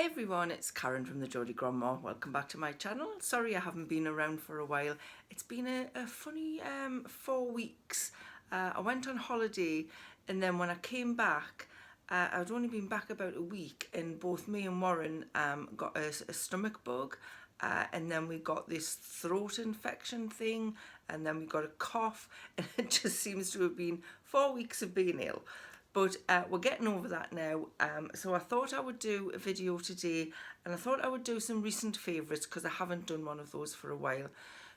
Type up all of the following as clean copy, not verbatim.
Hi everyone, it's Karen from the Geordie Grandma. Welcome back to my channel. Sorry I haven't been around for a while. It's been a funny 4 weeks. I went on holiday and then when I came back, I'd only been back about a week, and both me and Warren got a stomach bug, and then we got this throat infection thing, and then we got a cough, and it just seems to have been 4 weeks of being ill. But we're getting over that now, so I thought I would do a video today, and I thought I would do some recent favourites because I haven't done one of those for a while.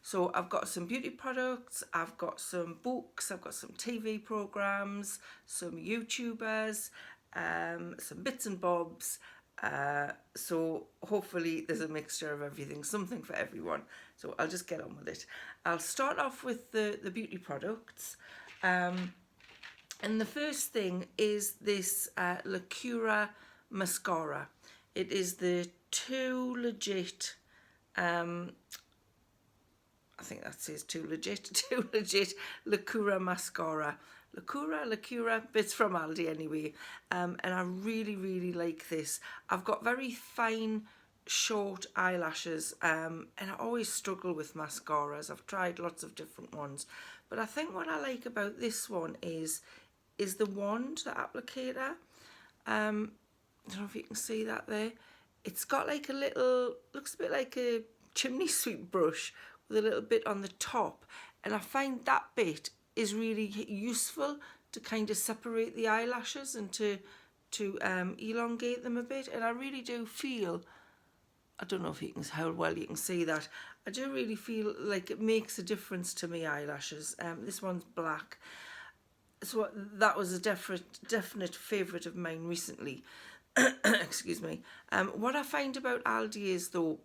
So I've got some beauty products, I've got some books, I've got some TV programmes, some YouTubers, some bits and bobs, so hopefully there's a mixture of everything, something for everyone. So I'll just get on with it. I'll start off with the beauty products. And the first thing is this Lacura mascara. It is the Too Legit, I think that says Too Legit Lacura mascara. Lacura, it's from Aldi anyway. And I really like this. I've got very fine, short eyelashes, and I always struggle with mascaras. I've tried lots of different ones. But I think what I like about this one is the wand, the applicator. I don't know if you can see that there. It's got like a little, looks a bit like a chimney sweep brush with a little bit on the top, and I find that bit is really useful to kind of separate the eyelashes and to elongate them a bit. And I really do feel, I don't know if you can, how well you can see that, I do really feel like it makes a difference to my eyelashes. This one's black. So that was a definite favourite of mine recently. Excuse me. What I find about Aldi is, though,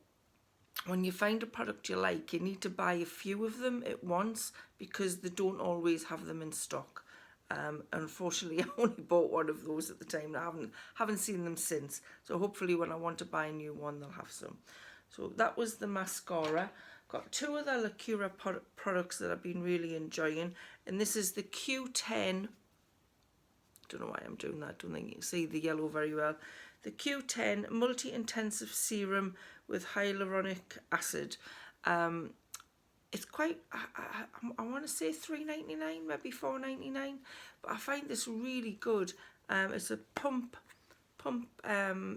when you find a product you like, you need to buy a few of them at once because they don't always have them in stock. Unfortunately, I only bought one of those at the time. I haven't seen them since. So hopefully when I want to buy a new one, they'll have some. So that was the mascara. Got two other Lacura products that I've been really enjoying, and this is the Q10. Don't know why I'm doing that. I don't think you can see the yellow very well. The Q10 multi-intensive serum with hyaluronic acid. It's quite, I want to say $3.99, maybe $4.99, but I find this really good. It's a pump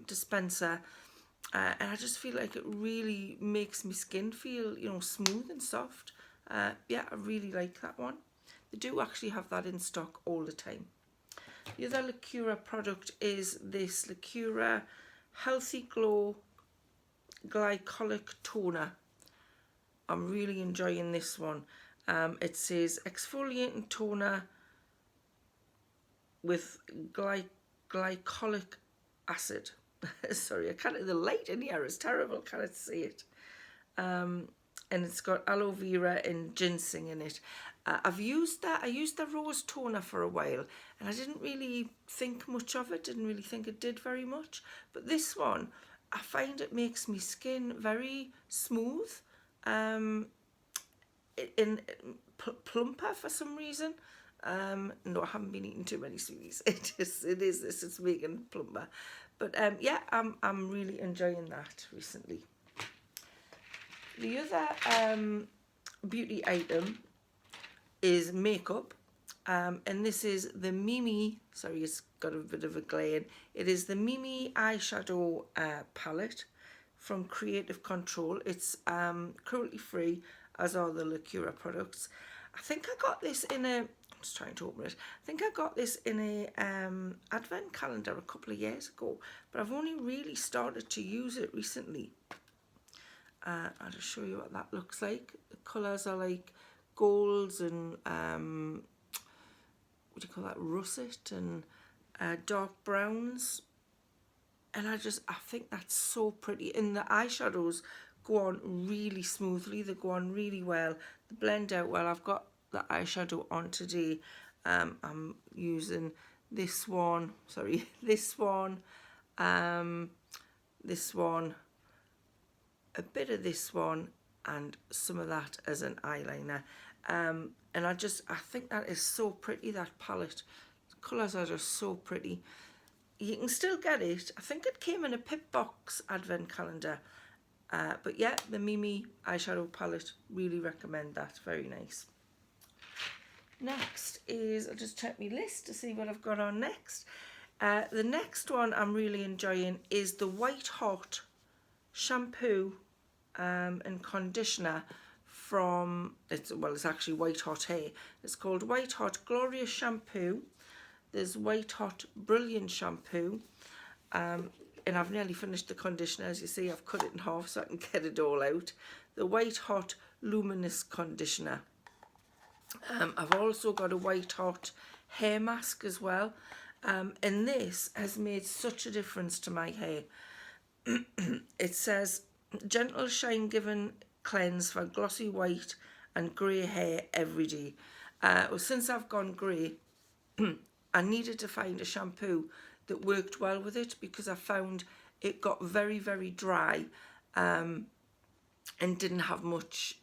dispenser. And I just feel like it really makes my skin feel, you know, smooth and soft. Yeah, I really like that one. They do actually have that in stock all the time. The other Lacura product is this Lacura Healthy Glow Glycolic Toner. I'm really enjoying this one. It says exfoliating toner with glycolic acid. Sorry, I can't, the light in here is terrible, can't see it. And it's got aloe vera and ginseng in it. I've used that. I used the rose toner for a while, and I didn't really think much of it, didn't really think it did very much. But this one, I find it makes my skin very smooth, plumper for some reason. No, I haven't been eating too many sweeties. It's making it plumper. But yeah, I'm really enjoying that recently. The other beauty item is makeup, and this is the Mimi. Sorry, it's got a bit of a glare in. It is the Mimi eyeshadow palette from Creative Control. It's cruelty free, as are the Lacura products. I think I got this in a, I'm just trying to open it. I think I got this in a advent calendar a couple of years ago, but I've only really started to use it recently. I'll just show you what that looks like. The colours are like golds and what do you call that, russet, and dark browns. And I think that's so pretty. And the eyeshadows go on really smoothly. They go on really well. They blend out well. I've got the eyeshadow on today. I'm using this one. Sorry, this one. This one. A bit of this one, and some of that as an eyeliner. And I think that is so pretty, that palette. The colours are just so pretty. you can still get it. I think it came in a Pip Box advent calendar. But yeah, the Mimi eyeshadow palette, really recommend that. Very nice. Next is, I'll just check my list to see what I've got on next. The next one I'm really enjoying is the White Hot shampoo and conditioner from, it's actually White Hot Hair. It's called White Hot Glorious Shampoo. There's White Hot Brilliant Shampoo. And I've nearly finished the conditioner. As you see, I've cut it in half so I can get it all out. The White Hot Luminous Conditioner. I've also got a White Hot hair mask as well. And this has made such a difference to my hair. It says, gentle shine given cleanse for glossy white and grey hair every day. Well, since I've gone grey, I needed to find a shampoo that worked well with it, because I found it got very, very dry and didn't have much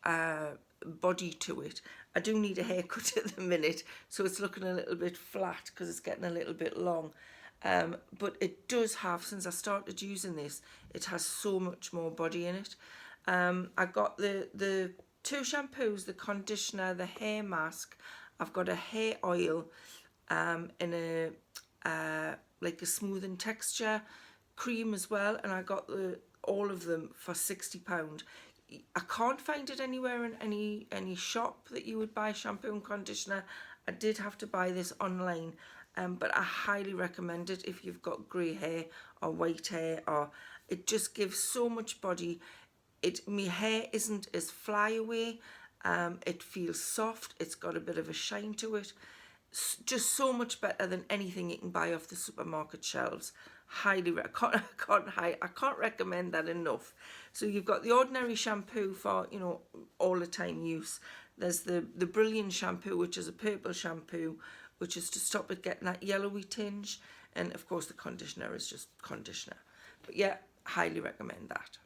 body to it. I do need a haircut at the minute, so it's looking a little bit flat because it's getting a little bit long. But it does have, since I started using this, it has so much more body in it. I got the two shampoos, the conditioner, the hair mask. I've got a hair oil in a like a smoothing texture cream as well, and I got all of them for £60. I can't find it anywhere in any shop that you would buy shampoo and conditioner. I did have to buy this online, but I highly recommend it if you've got grey hair or white hair, or it just gives so much body. My hair isn't as flyaway. It feels soft. It's got a bit of a shine to it. Just so much better than anything you can buy off the supermarket shelves. Highly, I can't recommend that enough. So you've got the ordinary shampoo for, you know, all the time use. There's the Brilliant shampoo, which is a purple shampoo, which is to stop it getting that yellowy tinge. And of course the conditioner is just conditioner. But yeah, highly recommend that.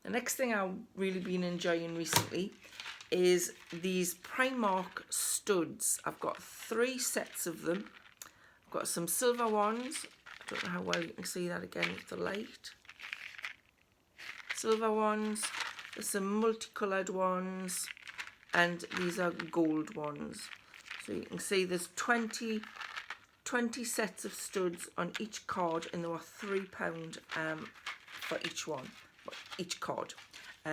The next thing I've really been enjoying recently is these Primark studs. I've got 3 sets of them. I've got some silver ones. I don't know how well you can see that again with the light. Silver ones. There's some multicoloured ones. And these are gold ones. So you can see there's 20 sets of studs on each card, and they were £3 for each one. Each card.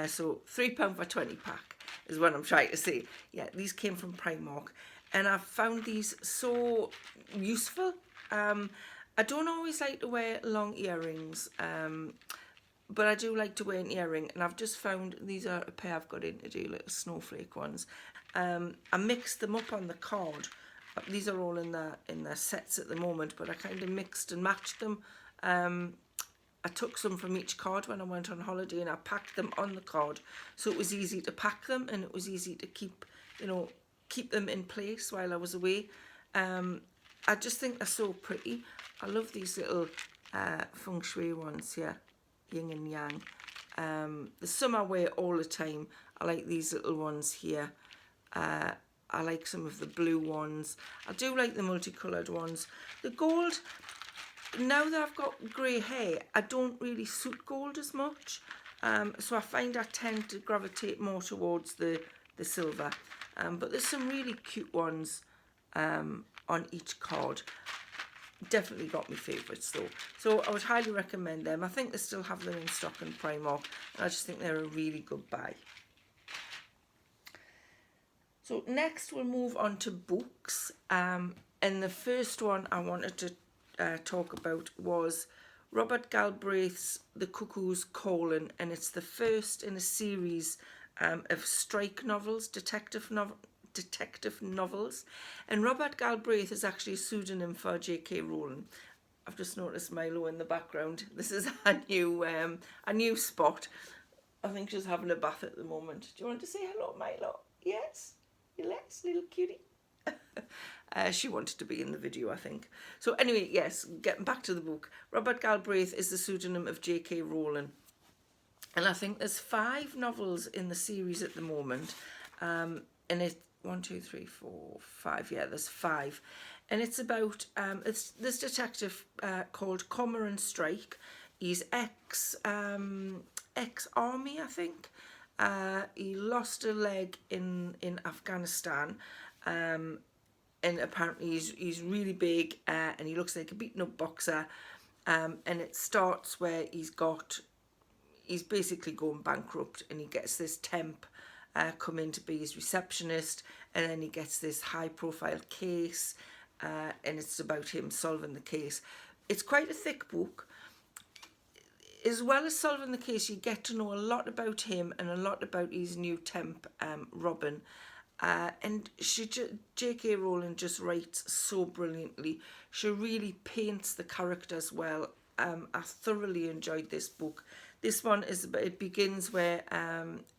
So £3 for 20 pack is what I'm trying to say. Yeah, these came from Primark, and I've found these so useful. I don't always like to wear long earrings, but I do like to wear an earring, and I've just found these are a pair I've got in to do, little snowflake ones. I mixed them up on the card. These are all in their sets at the moment, but I kind of mixed and matched them. I took some from each card when I went on holiday, and I packed them on the card, so it was easy to pack them, and it was easy to keep them in place while I was away. I just think they're so pretty. I love these little feng shui ones here, yin and yang. The some I wear all the time. I like these little ones here. I like some of the blue ones. I do like the multicoloured ones. The gold, now that I've got grey hair, I don't really suit gold as much. So I find I tend to gravitate more towards the silver. But there's some really cute ones on each card. Definitely got my favourites though. So I would highly recommend them. I think they still have them in stock in Primark, and I just think they're a really good buy. So next we'll move on to books. And the first one I wanted to talk about was Robert Galbraith's The Cuckoo's Calling, and it's the first in a series of strike novels, detective novels. And Robert Galbraith is actually a pseudonym for J.K. Rowling. I've just noticed Milo in the background. This is a new spot. I think she's having a bath at the moment. Do you want to say hello, Milo? Yes? Yes, little cutie. She wanted to be in the video, I think. So anyway, yes, getting back to the book. Robert Galbraith is the pseudonym of J.K. Rowling. And I think there's 5 novels in the series at the moment. And it's 1, 2, 3, 4, 5. Yeah, there's 5. And it's about it's this detective called Cormoran Strike. He's ex army, I think. He lost a leg in Afghanistan. And apparently he's really big, and he looks like a beaten up boxer. And it starts where he's basically going bankrupt, and he gets this temp come in to be his receptionist, and then he gets this high profile case, and it's about him solving the case. It's quite a thick book. As well as solving the case, you get to know a lot about him and a lot about his new temp, Robin. And J.K. Rowling just writes so brilliantly. She really paints the characters well. I thoroughly enjoyed this book. This one it begins where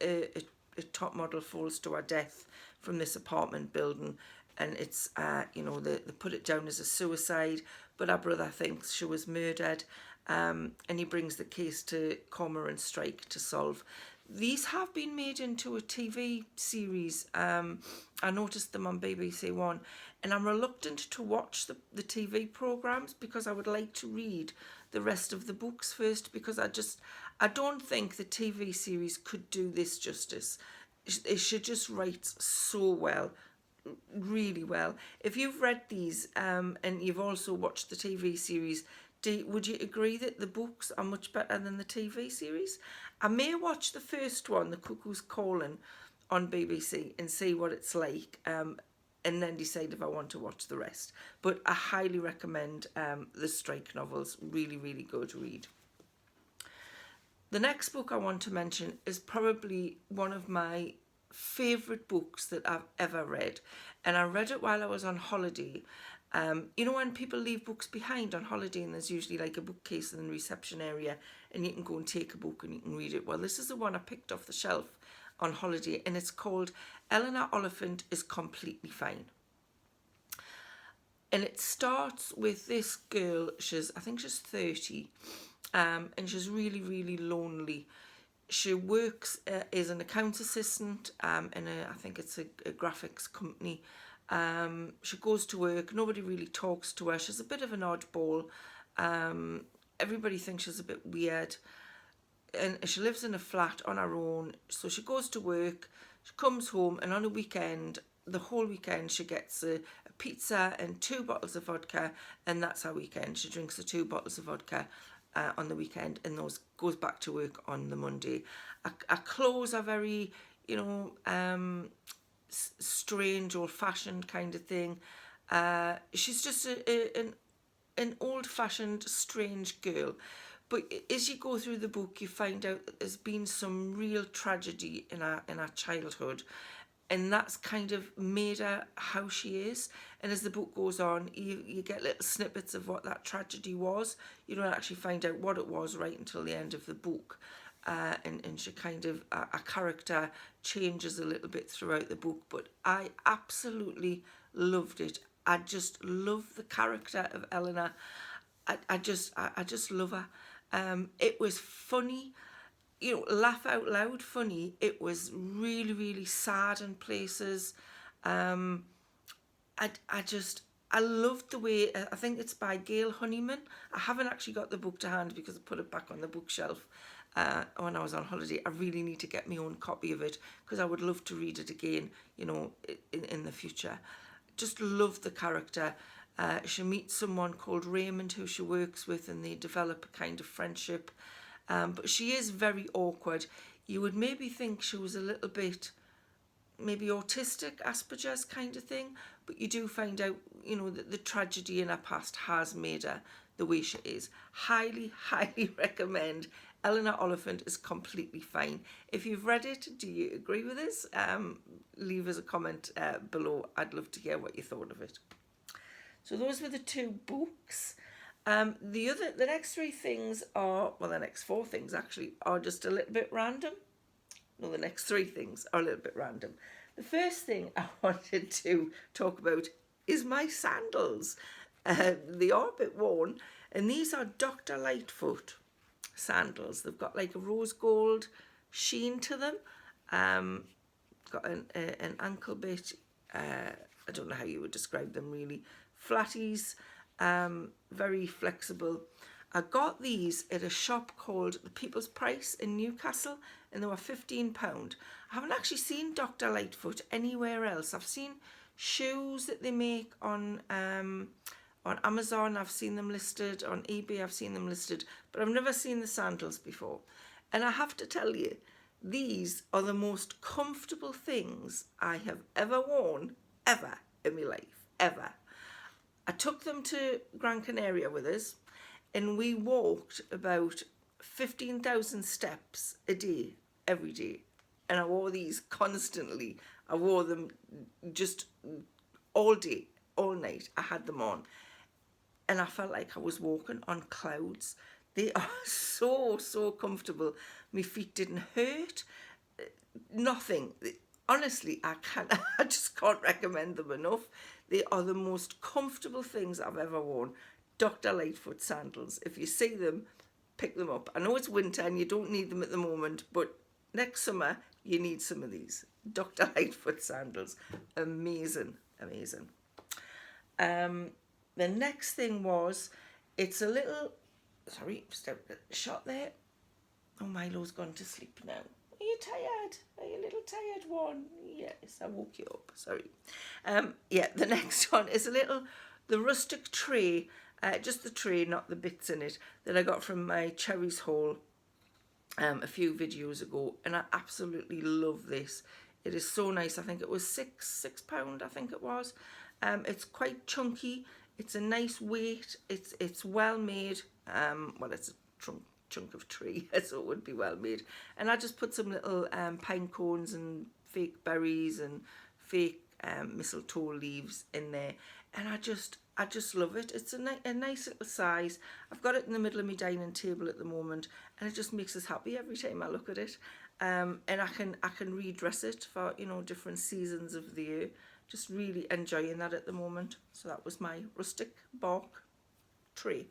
a top model falls to her death from this apartment building, and it's they put it down as a suicide, but her brother thinks she was murdered, and he brings the case to Cormoran Strike to solve. These have been made into a TV series. I noticed them on BBC One, and I'm reluctant to watch the TV programmes because I would like to read the rest of the books first, because I don't think the TV series could do this justice. She just writes so well, really well. If you've read these and you've also watched the TV series, would you agree that the books are much better than the TV series? I may watch the first one, The Cuckoo's Calling, on BBC and see what it's like, and then decide if I want to watch the rest. But I highly recommend the Strike novels. Really, really good read. The next book I want to mention is probably one of my favourite books that I've ever read. And I read it while I was on holiday. When people leave books behind on holiday, and there's usually like a bookcase in the reception area, and you can go and take a book and you can read it. Well, this is the one I picked off the shelf on holiday, and it's called Eleanor Oliphant is Completely Fine. And it starts with this girl, I think she's 30, and she's really, really lonely. She works as an accounts assistant in I think it's a graphics company. She goes to work, nobody really talks to her. She's a bit of an oddball. Everybody thinks she's a bit weird. And she lives in a flat on her own. So she goes to work, she comes home, and on a weekend, the whole weekend, she gets a pizza and 2 bottles of vodka, and that's her weekend. She drinks the 2 bottles of vodka on the weekend, and goes back to work on the Monday. Her clothes are very, strange, old-fashioned kind of thing. She's just an old-fashioned, strange girl. But as you go through the book, you find out that there's been some real tragedy in her childhood, and that's kind of made her how she is. And as the book goes on, you get little snippets of what that tragedy was. You don't actually find out what it was right until the end of the book. And she kind of, a character changes a little bit throughout the book, but I absolutely loved it. I just love the character of Eleanor. I just love her. It was funny, laugh out loud funny. It was really, really sad in places. I loved the way, I think it's by Gail Honeyman. I haven't actually got the book to hand because I put it back on the bookshelf when I was on holiday. I really need to get my own copy of it because I would love to read it again, in the future. Just love the character. She meets someone called Raymond who she works with, and they develop a kind of friendship. But she is very awkward. You would maybe think she was a little bit maybe autistic, Asperger's kind of thing, but you do find out, that the tragedy in her past has made her the way she is. Highly, highly recommend. Eleanor Oliphant is Completely Fine. If you've read it, do you agree with this? Leave us a comment below. I'd love to hear what you thought of it. So those were the 2 books. The next 3 things the next 4 things actually are just a little bit random. No, the next 3 things are a little bit random. The first thing I wanted to talk about is my sandals. They are a bit worn, and these are Dr. Lightfoot sandals. They've got like a rose gold sheen to them. Got an ankle bit. I don't know how you would describe them really. Flatties, very flexible. I got these at a shop called The People's Price in Newcastle, and they were £15. I haven't actually seen Dr. Lightfoot anywhere else. I've seen shoes that they make on Amazon. I've seen them listed on eBay. I've seen them listed, but I've never seen the sandals before. And I have to tell you, these are the most comfortable things I have ever worn, ever in my life, ever. I took them to Gran Canaria with us, and we walked about 15,000 steps a day, every day. And I wore these constantly. I wore them just all day, all night. I had them on. And I felt like I was walking on clouds. They are so, so comfortable. My feet didn't hurt. Nothing. Honestly, I just can't recommend them enough. They are the most comfortable things I've ever worn. Dr. Lightfoot sandals. If you see them, pick them up. I know it's winter and you don't need them at the moment, but next summer you need some of these. Dr. Lightfoot sandals. Amazing, amazing. The next thing was, it's a little, sorry, shot there. Oh, Milo's gone to sleep now. Are you tired? Are you a little tired one? Yes, I woke you up, sorry. Yeah, the next one is the rustic tray, just the tray, not the bits in it, that I got from my cherries haul a few videos ago, and I absolutely love this. It is so nice. I think it was £6, I think it was. It's quite chunky. It's a nice weight. It's well made. Well, it's a chunk of tree, so it would be well made. And I just put some little pine cones and fake berries and fake mistletoe leaves in there, and I just love it. It's a nice little size. I've got it in the middle of my dining table at the moment, and it just makes us happy every time I look at it. And I can redress it for, you know, different seasons of the year. Just really enjoying that at the moment. So that was my rustic bark tray.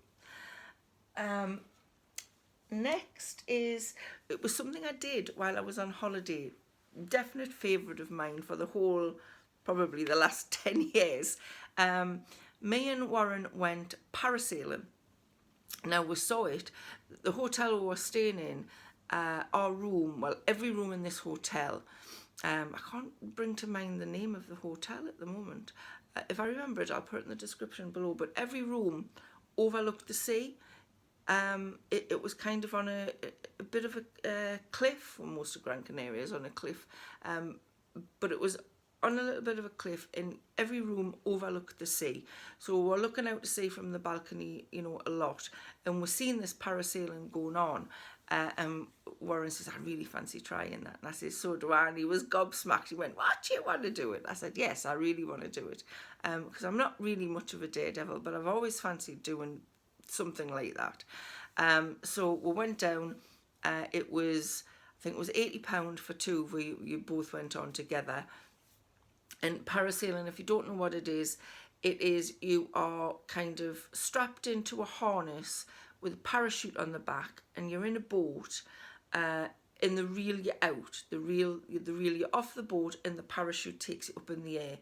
Next is, it was something I did while I was on holiday. Definite favourite of mine for the whole, probably the last 10 years. Me and Warren went parasailing. Now we saw it, the hotel we were staying in, our room, well, every room in this hotel, I can't bring to mind the name of the hotel at the moment. If I remember it, I'll put it in the description below, but every room overlooked the sea. It was kind of on a bit of a cliff, well, most of Gran Canaria is on a cliff, but it was on a little bit of a cliff, and every room overlooked the sea. So we're looking out to sea from the balcony, you know, a lot, and we're seeing this parasailing going on. And Warren says, I really fancy trying that. And I said, so do I. And he was gobsmacked. He went, what, do you want to do it? I said, yes, I really want to do it. Because I'm not really much of a daredevil, but I've always fancied doing something like that. So we went down. It was, I think it was £80 for two. You both went on together. And parasailing, if you don't know what it is you are kind of strapped into a harness with a parachute on the back, and you're in a boat, and they reel you out. They reel you off the boat, and the parachute takes you up in the air,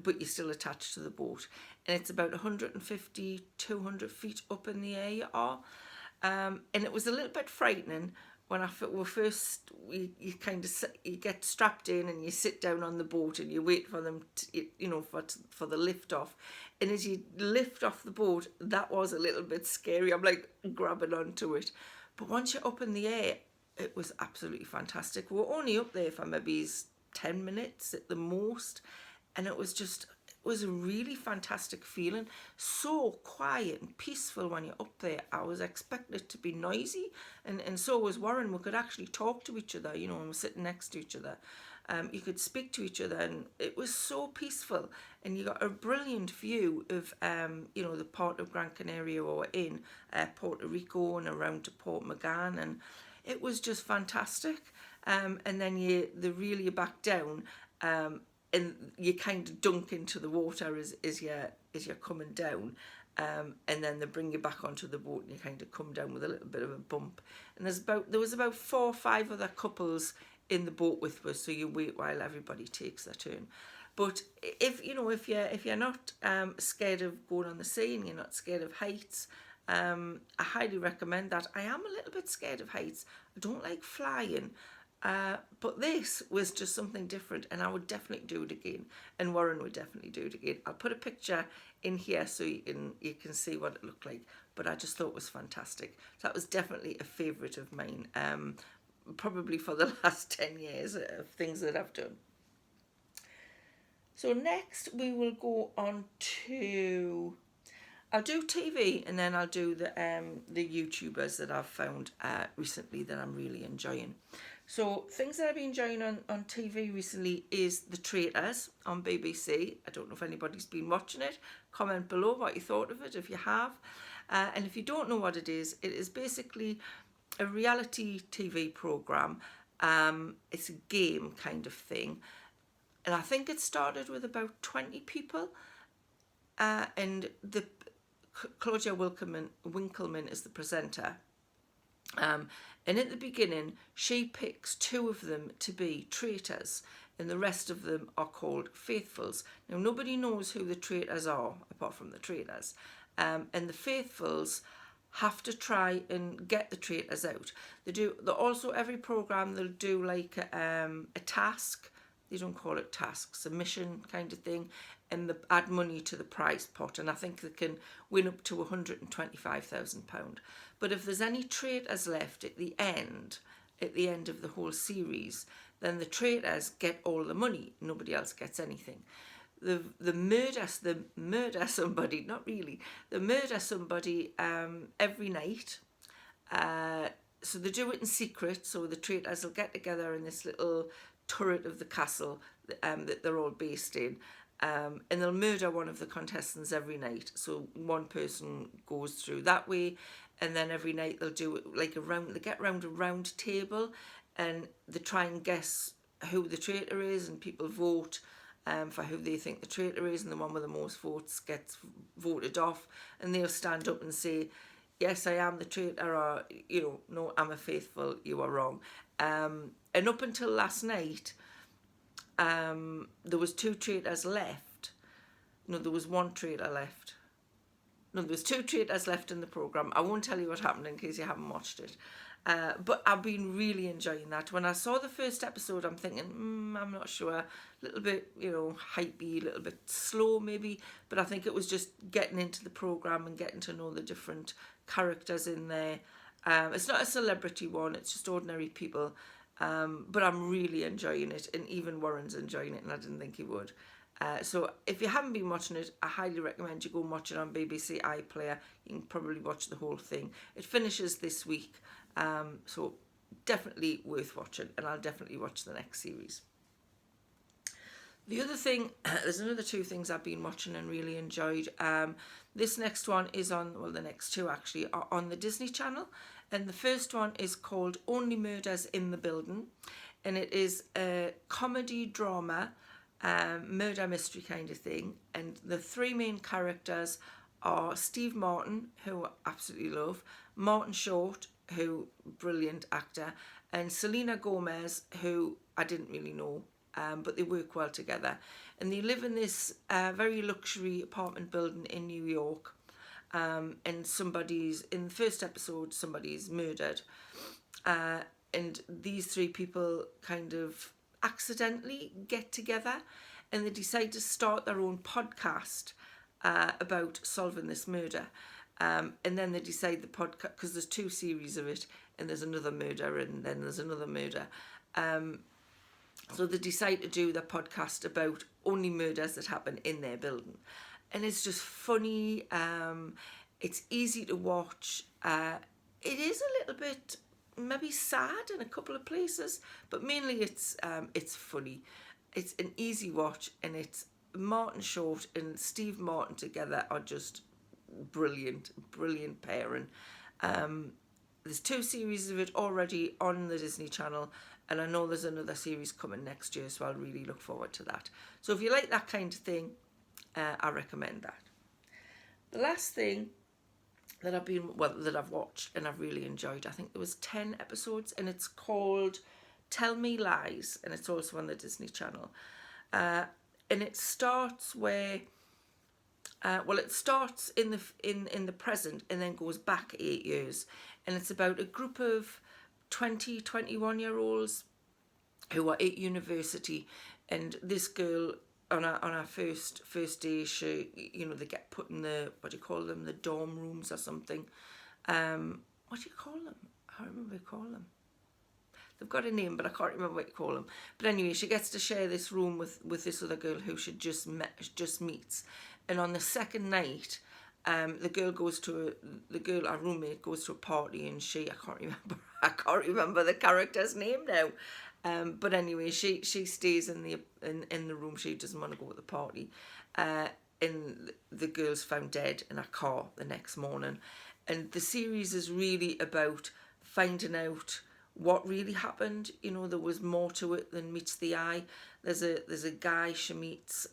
but you're still attached to the boat. And it's about 150, 200 feet up in the air you are. And it was a little bit frightening when you kind of, you get strapped in and you sit down on the boat and you wait for them to, you know, for the lift off. And as you lift off the boat, that was a little bit scary. I'm like grabbing onto it. But once you're up in the air, it was absolutely fantastic. We were only up there for maybe 10 minutes at the most. And it was a really fantastic feeling. So quiet and peaceful when you're up there. I was expecting it to be noisy, and so was Warren. We could actually talk to each other, you know, and we're sitting next to each other. You could speak to each other, and it was so peaceful. And you got a brilliant view of, you know, the part of Gran Canaria we were in, Puerto Rico and around to Port Magan, and it was just fantastic. And then they reel you back down, and you kind of dunk into the water as you're coming down. and then they bring you back onto the boat and you kind of come down with a little bit of a bump. And there was about 4 or 5 other couples in the boat with us, so you wait while everybody takes their turn. But if you're not scared of going on the sea and you're not scared of heights, I highly recommend that. I am a little bit scared of heights. I don't like flying. But this was just something different, and I would definitely do it again, and Warren would definitely do it again. I'll put a picture in here so you can see what it looked like, but I just thought it was fantastic. So that was definitely a favourite of mine, probably for the last 10 years of things that I've done. So next we will go on to, I'll do TV, and then I'll do the YouTubers that I've found recently that I'm really enjoying. So things that I've been enjoying on TV recently is The Traitors on BBC. I don't know if anybody's been watching it. Comment below what you thought of it if you have. And if you don't know what it is basically a reality TV programme. It's a game kind of thing. And I think it started with about 20 people. And Claudia Winkleman is the presenter. And at the beginning, she picks 2 of them to be traitors, and the rest of them are called faithfuls. Now, nobody knows who the traitors are, apart from the traitors. And the faithfuls have to try and get the traitors out. Also, every programme, they'll do like a task. They don't call it tasks, a mission kind of thing, and they add money to the prize pot, and I think they can win up to £125,000. But if there's any traitors left at the end of the whole series, then the traitors get all the money. Nobody else gets anything. They murder somebody, not really. They murder somebody every night. So they do it in secret. So the traitors will get together in this little turret of the castle that they're all based in. And they'll murder one of the contestants every night. So one person goes through that way, and then every night they'll do it like they get round a round table, and they try and guess who the traitor is, and people vote for who they think the traitor is, and the one with the most votes gets voted off, and they'll stand up and say, yes, I am the traitor, or, no, I'm a faithful, you are wrong. And up until last night, there was 2 traitors left. No, there was 1 traitor left. No, there was 2 traitors left in the programme. I won't tell you what happened in case you haven't watched it. But I've been really enjoying that. When I saw the first episode, I'm thinking, I'm not sure. A little bit, hypey, a little bit slow maybe. But I think it was just getting into the programme and getting to know the different characters in there. It's not a celebrity one, it's just ordinary people. But I'm really enjoying it, and even Warren's enjoying it, and I didn't think he would. So if you haven't been watching it, I highly recommend you go and watch it on BBC iPlayer. You can probably watch the whole thing. It finishes this week, so definitely worth watching, and I'll definitely watch the next series. The other thing, there's another 2 things I've been watching and really enjoyed. This next one is the next 2 actually are on the Disney Channel. And the first one is called Only Murders in the Building. And it is a comedy drama, murder mystery kind of thing. And the 3 main characters are Steve Martin, who I absolutely love, Martin Short, who brilliant actor, and Selena Gomez, who I didn't really know, but they work well together. And they live in this very luxury apartment building in New York. And in the first episode, somebody's murdered. And these 3 people kind of accidentally get together, and they decide to start their own podcast about solving this murder. And then they decide the podcast, because there's 2 series of it, and there's another murder, and then there's another murder. So they decide to do the podcast about only murders that happen in their building. And it's just funny. It's easy to watch. It is a little bit maybe sad in a couple of places, but mainly it's funny. It's an easy watch, and it's Martin Short and Steve Martin together are just brilliant pairing. There's 2 series of it already on the Disney Channel, and I know there's another series coming next year, so I'll really look forward to that. So if you like that kind of thing, I recommend that. The last thing that I've watched and I've really enjoyed, I think there was 10 episodes, and it's called Tell Me Lies, and it's also on the Disney Channel. And it starts where it starts in the present and then goes back 8 years, and it's about a group of 21-year-olds who are at university, and this girl on our first day, she, you know, they get put in the, what do you call them, the dorm rooms or something. What do you call them? I don't remember what you call them. They've got a name, but I can't remember what you call them. But anyway, she gets to share this room with this other girl who she just meets. And on the second night, our roommate goes to a party, and I can't remember the character's name now. But anyway, she stays in the room. She doesn't want to go to the party. And the girl's found dead in a car the next morning. And the series is really about finding out what really happened. You know, there was more to it than meets the eye. There's a guy she meets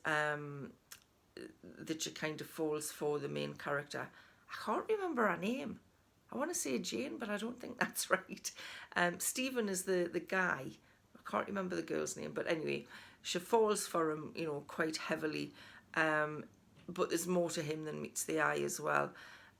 that she kind of falls for, the main character. I can't remember her name. I want to say Jane, but I don't think that's right. Stephen is the guy. I can't remember the girl's name, but anyway, she falls for him, you know, quite heavily. But there's more to him than meets the eye as well.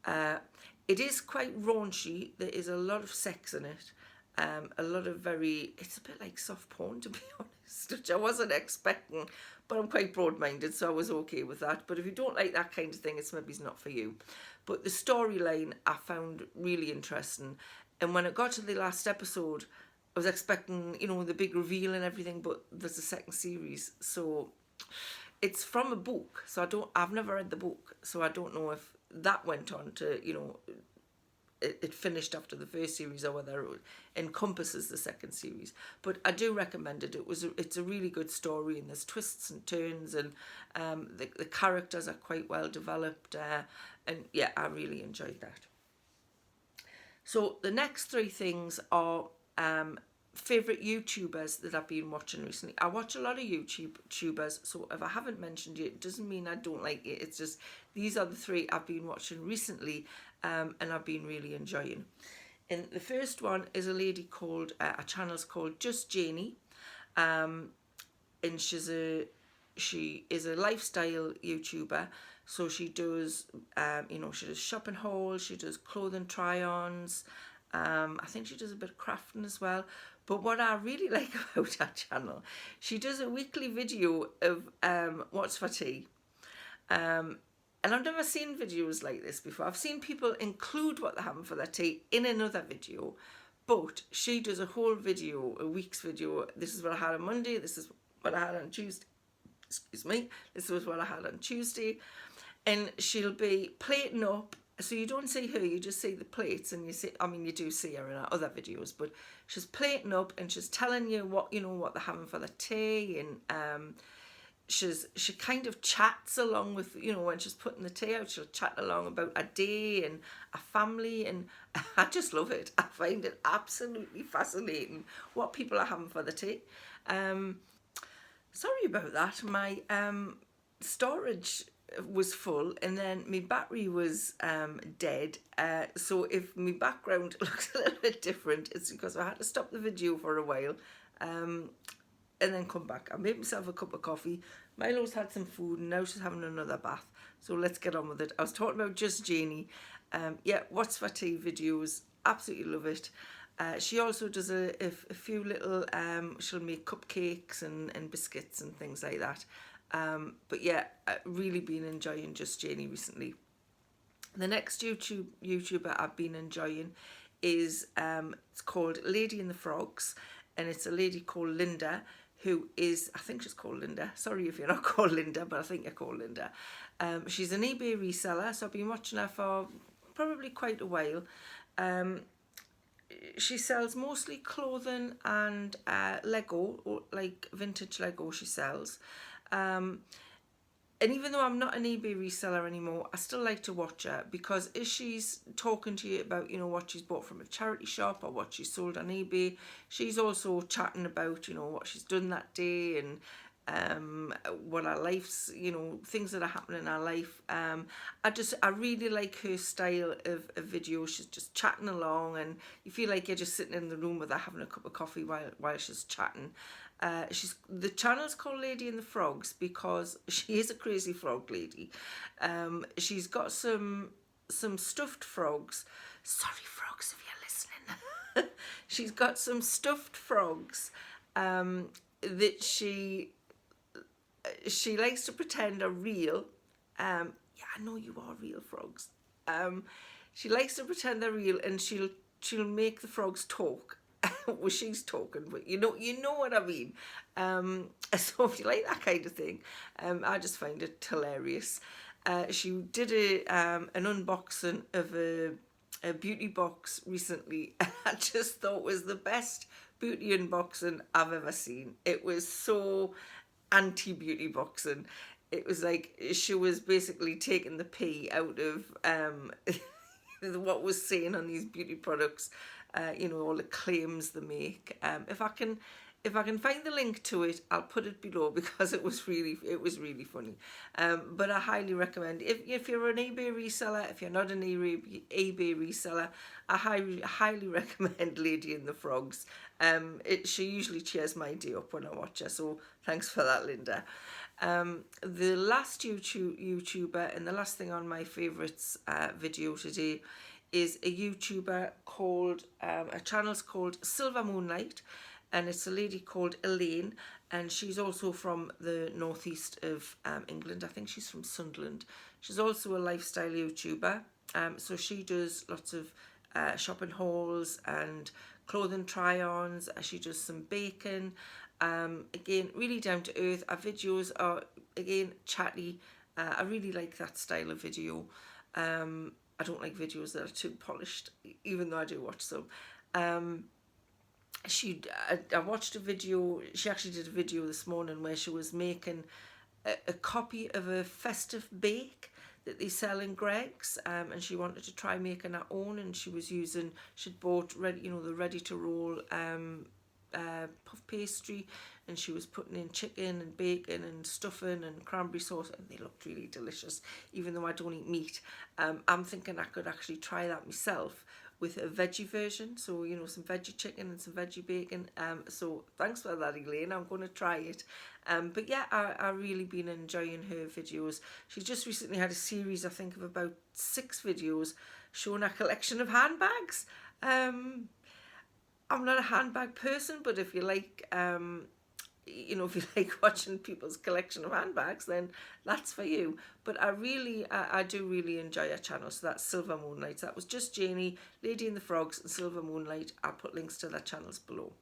It is quite raunchy. There is a lot of sex in it. A lot of it's a bit like soft porn, to be honest, which I wasn't expecting, but I'm quite broad-minded, so I was okay with that. But if you don't like that kind of thing, it's maybe not for you. But the storyline I found really interesting. And when it got to the last episode, I was expecting, you know, the big reveal and everything, but there's a second series. So it's from a book, so I've never read the book, so I don't know if that went on to, you know, it finished after the first series or whether it encompasses the second series. But I do recommend it. It's a really good story, and there's twists and turns, and the characters are quite well developed, and yeah, I really enjoyed that. So the next three things are favourite YouTubers that I've been watching recently. I watch a lot of YouTubers, so if I haven't mentioned you, it doesn't mean I don't like it. It's just these are the three I've been watching recently, and I've been really enjoying. And the first one is a lady called, a channel's called Just Janie, and she is a lifestyle YouTuber. So she does, she does shopping hauls, she does clothing try-ons. I think she does a bit of crafting as well. But what I really like about her channel, she does a weekly video of what's for tea. And I've never seen videos like this before. I've seen people include what they're having for their tea in another video, but she does a whole video, a week's video. This is what I had on Monday, this is what I had on Tuesday. Excuse me. This was what I had on Tuesday. And she'll be plating up. So you don't see her, you just see the plates, and you do see her in our other videos, but she's plating up and she's telling you what they're having for the tea, and she kind of chats along with, when she's putting the tea out, she'll chat along about a day and a family, and I just love it. I find it absolutely fascinating what people are having for the tea. Sorry about that. My storage was full, and then my battery was dead, so if my background looks a little bit different, it's because I had to stop the video for a while, and then come back. I made myself a cup of coffee. Milo's had some food, and now she's having another bath, so let's get on with it. I was talking about Just Janie. Yeah, what's for tea videos, absolutely love it. She also does a few little, she'll make cupcakes and biscuits and things like that. But yeah, I've really been enjoying Just Janie recently. The next YouTuber I've been enjoying is, it's called Lady and the Frogs, and it's a lady called Linda, who is, I think she's called Linda. Sorry if you're not called Linda, but I think you're called Linda. She's an eBay reseller, so I've been watching her for probably quite a while. She sells mostly clothing and Lego, or like vintage Lego she sells. And even though I'm not an eBay reseller anymore, I still like to watch her, because if she's talking to you about, what she's bought from a charity shop or what she sold on eBay, she's also chatting about, what she's done that day, and what our life's, you know, things that are happening in our life. I really like her style of video. She's just chatting along, and you feel like you're just sitting in the room with her having a cup of coffee while she's chatting. The channel's called Lady and the Frogs because she is a crazy frog lady. She's got some stuffed frogs. Sorry, frogs, if you're listening. She's got some stuffed frogs that she likes to pretend are real. Yeah, I know you are real frogs. She likes to pretend they're real, and she'll make the frogs talk. Well, she's talking, but you know what I mean. So if you like that kind of thing, I just find it hilarious. She did an unboxing of a beauty box recently. I just thought it was the best beauty unboxing I've ever seen. It was so anti-beauty boxing. It was like she was basically taking the pee out of what was saying on these beauty products, you know, all the claims they make. If I can find the link to it, I'll put it below because it was really funny. But I highly recommend, if you're an eBay reseller, if you're not an eBay reseller, I highly recommend Lady and the Frogs. She usually cheers my day up when I watch her, so thanks for that, Linda. The last YouTuber and the last thing on my favourites video today is a YouTuber called, a channel's called Silver Moonlight, and it's a lady called Elaine, and she's also from the northeast of England. I think she's from Sunderland. She's also a lifestyle YouTuber, so she does lots of shopping hauls and clothing try-ons. She does some baking. Again, really down to earth. Our videos are, again, chatty. I really like that style of video. I don't like videos that are too polished, even though I do watch some. I watched a video. She actually did a video this morning where she was making a copy of a festive bake that they sell in Greggs, and she wanted to try making her own, and she'd bought the ready to roll puff pastry, and she was putting in chicken and bacon and stuffing and cranberry sauce, and they looked really delicious, even though I don't eat meat. I'm thinking I could actually try that myself with a veggie version, so you know, some veggie chicken and some veggie bacon. So thanks for that, Elaine. I'm going to try it. But yeah, I really been enjoying her videos. She just recently had a series, I think, of about 6 videos showing a collection of handbags. I'm not a handbag person, but if you like, if you like watching people's collection of handbags, then that's for you. But I do really enjoy her channel. So that's Silver Moonlight. So that was just Janie, Lady and the Frogs, and Silver Moonlight. I'll put links to their channels below.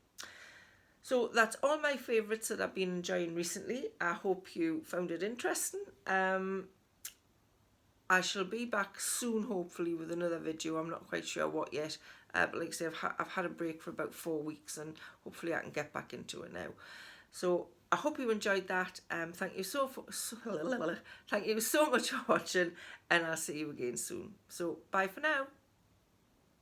So that's all my favourites that I've been enjoying recently. I hope you found it interesting. I shall be back soon, hopefully, with another video. I'm not quite sure what yet. But like I say, I've had a break for about 4 weeks, and hopefully I can get back into it now. So I hope you enjoyed that. Thank you so much for watching, and I'll see you again soon. So bye for now.